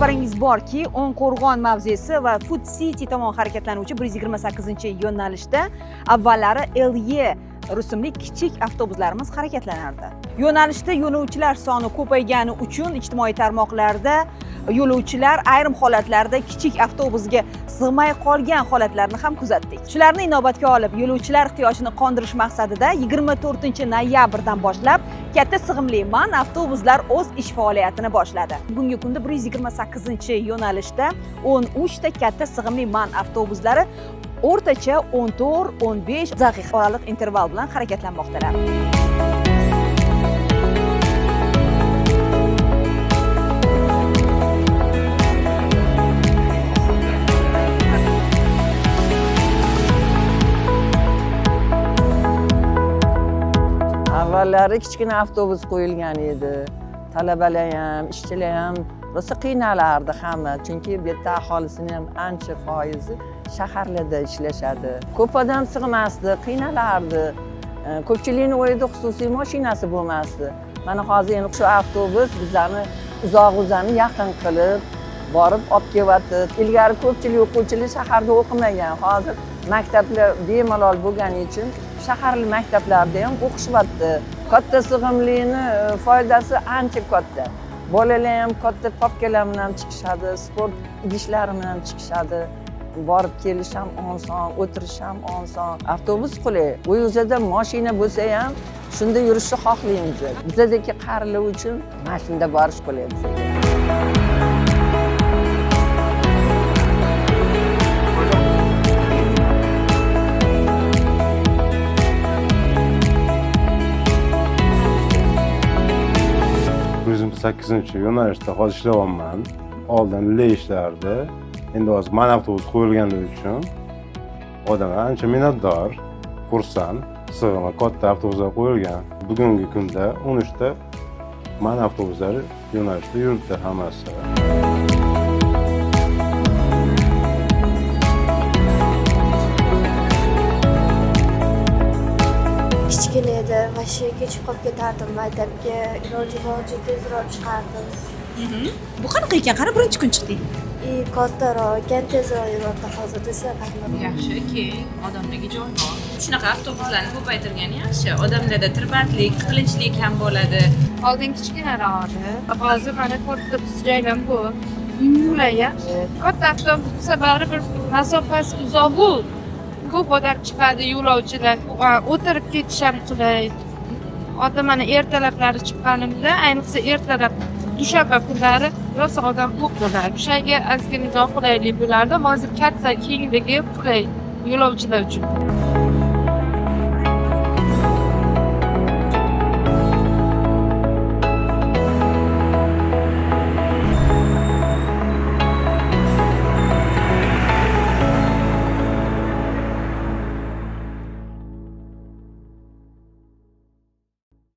xabaringiz borki, O'nqo'rg'on mavzesi va Food City tomon harakatlanuvchi 128-yo'nalishda avvallari LE rusumli kichik avtobuslarimiz harakatlanardi. Yo'nalishda yo'lovchilar soni ko'paygani uchun ijtimoiy tarmoqlarda yo'lovchilar ayrim holatlarda kichik avtobusga sig'may qolgan holatlarni ham kuzatdik. Shularni inobatga olib, yo'lovchilar ehtiyojini qondirish maqsadida 24-noyabrdan boshlab katta sig'imli MAN avtobuslar o'z ish faoliyatini boshladi. Bugungi kunda 128-yo'nalishda 13 ta katta sig'imli MAN avtobuslari o'rtacha 14-15 daqiqa oraliq interval bilan harakatlanmoqdalar. Avvallari kichkina avtobus qo'yilgan edi. Talabalar ham, ishchilar ham rosa qiynalardi hamma, chunki bu yerda aholisining ham ancha foizi shaharlarda ishlashadi. Ko'p odam sig'masdi, qiynalardi. Ko'pchilikning o'yida xususiy mashinasi bo'lmasdi. Mana hozir endi shu avtobus bizlarni uzoq-uzoqni yaqin qilib borib olib kelyapti. Ilgari ko'pchilik o'quvchilar shaharda o'qimagan. Hozir maktablar bemalol bo'lgani uchun shaharli maktablarda ham o'qishyapti. Katta sig'imlining foydasi ancha katta. Bolalar ham katta papkalar bilan chiqishadi, sport idishlari bilan chiqishadi. Borib kelish ham oson, o'tirish ham oson. Avtobus qulay. U o'zida mashina bo'lsa ham shunda yurishni xohlaymiz. Bizdagi qarilar uchun mashinada borish qulay bizga. Yo'nalishda hozir ishlayapman. Oldin le ishlardi. Endi hozir MAN avtobus qo'yilganligi uchun odamlar ancha minnatdor, xursand. Sig'imi katta avtobuslar qo'yilgan. Bugungi kunda 13 ta MAN avtobuslari yo'nalishda yuribdi hammasi. Kichkina edi, vashi kechib qolib ketardim maktabga, iloji boricha tezroq chiqardim. Bu qanaqa ekan? Qara birinchi kun chiqding. Kattaroq, ekan tezroq yuribdi hozir desa qanday. Yaxshi, keng, odamlarga joy bor. Shunaqa avtobuslarni ko'paytirgani yaxshi. Odamlarda tirbandlik, tiqilinchlik ham bo'ladi. Oldin kichkinaroq edi. Hozir mana katta joylar bu. Qulay yaxshi. Katta avtobus bo'lsa baribir masofasi uzoq-ku. Ko'p odam chiqadi, yo'lovchilar o'tirib ketish ham qulay. Odam mana ertalablari chiqqanimda, ayniqsa ertalab dushanba kunlari rosa odam ko'p bo'ladi. O'shaga ozgina qulaylik bo'lardi. Hozir katta kengligi qulay yo'lovchilar uchun.